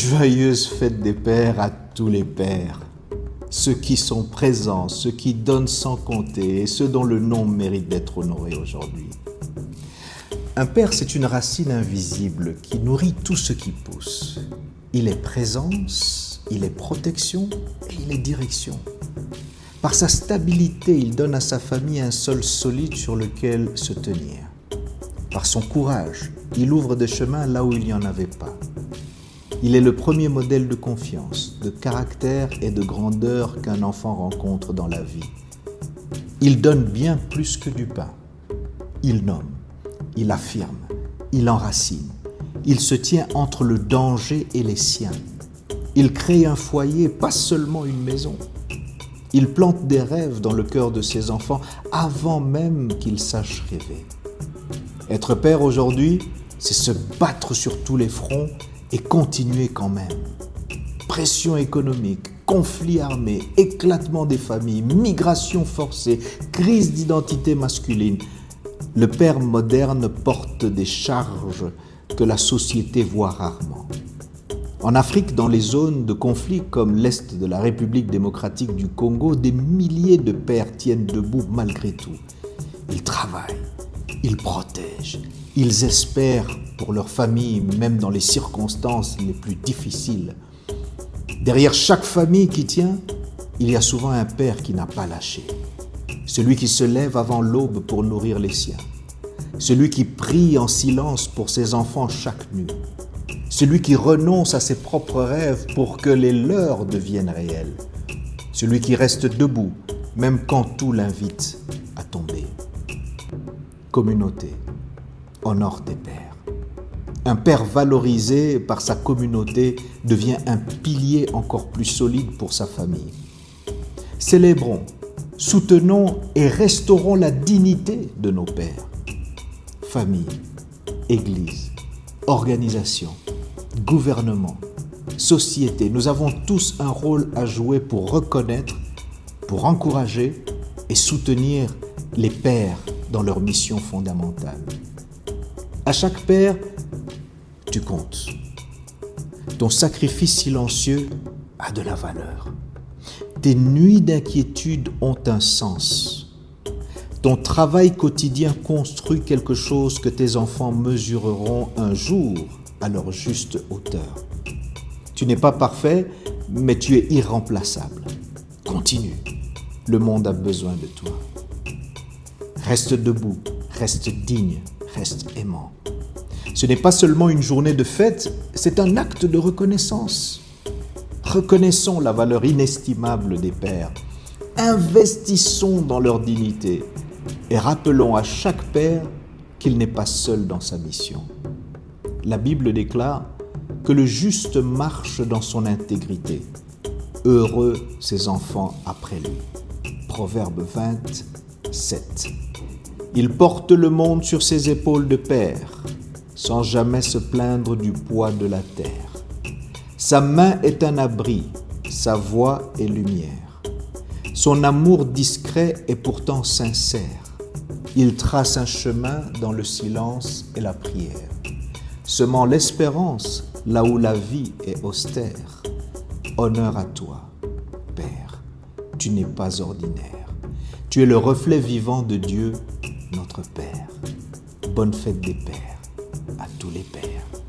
Joyeuse fête des pères à tous les pères, ceux qui sont présents, ceux qui donnent sans compter et ceux dont le nom mérite d'être honoré aujourd'hui. Un père, c'est une racine invisible qui nourrit tout ce qui pousse. Il est présence, il est protection et il est direction. Par sa stabilité, il donne à sa famille un sol solide sur lequel se tenir. Par son courage, il ouvre des chemins là où il n'y en avait pas. Il est le premier modèle de confiance, de caractère et de grandeur qu'un enfant rencontre dans la vie. Il donne bien plus que du pain. Il nomme, il affirme, il enracine. Il se tient entre le danger et les siens. Il crée un foyer, pas seulement une maison. Il plante des rêves dans le cœur de ses enfants avant même qu'ils sachent rêver. Être père aujourd'hui, c'est se battre sur tous les fronts et continuer quand même. Pression économique, conflits armés, éclatement des familles, migration forcée, crise d'identité masculine. Le père moderne porte des charges que la société voit rarement. En Afrique, dans les zones de conflit comme l'Est de la République démocratique du Congo, des milliers de pères tiennent debout malgré tout. Ils travaillent, ils protègent, ils espèrent pour leur famille, même dans les circonstances les plus difficiles. Derrière chaque famille qui tient, il y a souvent un père qui n'a pas lâché. Celui qui se lève avant l'aube pour nourrir les siens. Celui qui prie en silence pour ses enfants chaque nuit. Celui qui renonce à ses propres rêves pour que les leurs deviennent réels. Celui qui reste debout, même quand tout l'invite à tomber. Communauté, honore tes pères. Un père valorisé par sa communauté devient un pilier encore plus solide pour sa famille. Célébrons, soutenons et restaurons la dignité de nos pères. Famille, église, organisation, gouvernement, société, nous avons tous un rôle à jouer pour reconnaître, pour encourager et soutenir les pères dans leur mission fondamentale. À chaque père, tu comptes. Ton sacrifice silencieux a de la valeur. Tes nuits d'inquiétude ont un sens. Ton travail quotidien construit quelque chose que tes enfants mesureront un jour à leur juste hauteur. Tu n'es pas parfait, mais tu es irremplaçable. Continue. Le monde a besoin de toi. Reste debout, reste digne, reste aimant. Ce n'est pas seulement une journée de fête, c'est un acte de reconnaissance. Reconnaissons la valeur inestimable des pères. Investissons dans leur dignité et rappelons à chaque père qu'il n'est pas seul dans sa mission. La Bible déclare que le juste marche dans son intégrité. Heureux ses enfants après lui. Proverbe 27. Il porte le monde sur ses épaules de père, sans jamais se plaindre du poids de la terre. Sa main est un abri, sa voix est lumière. Son amour discret est pourtant sincère. Il trace un chemin dans le silence et la prière, semant l'espérance là où la vie est austère. Honneur à toi, Père, tu n'es pas ordinaire. Tu es le reflet vivant de Dieu, notre Père. Bonne fête des pères à tous les pères.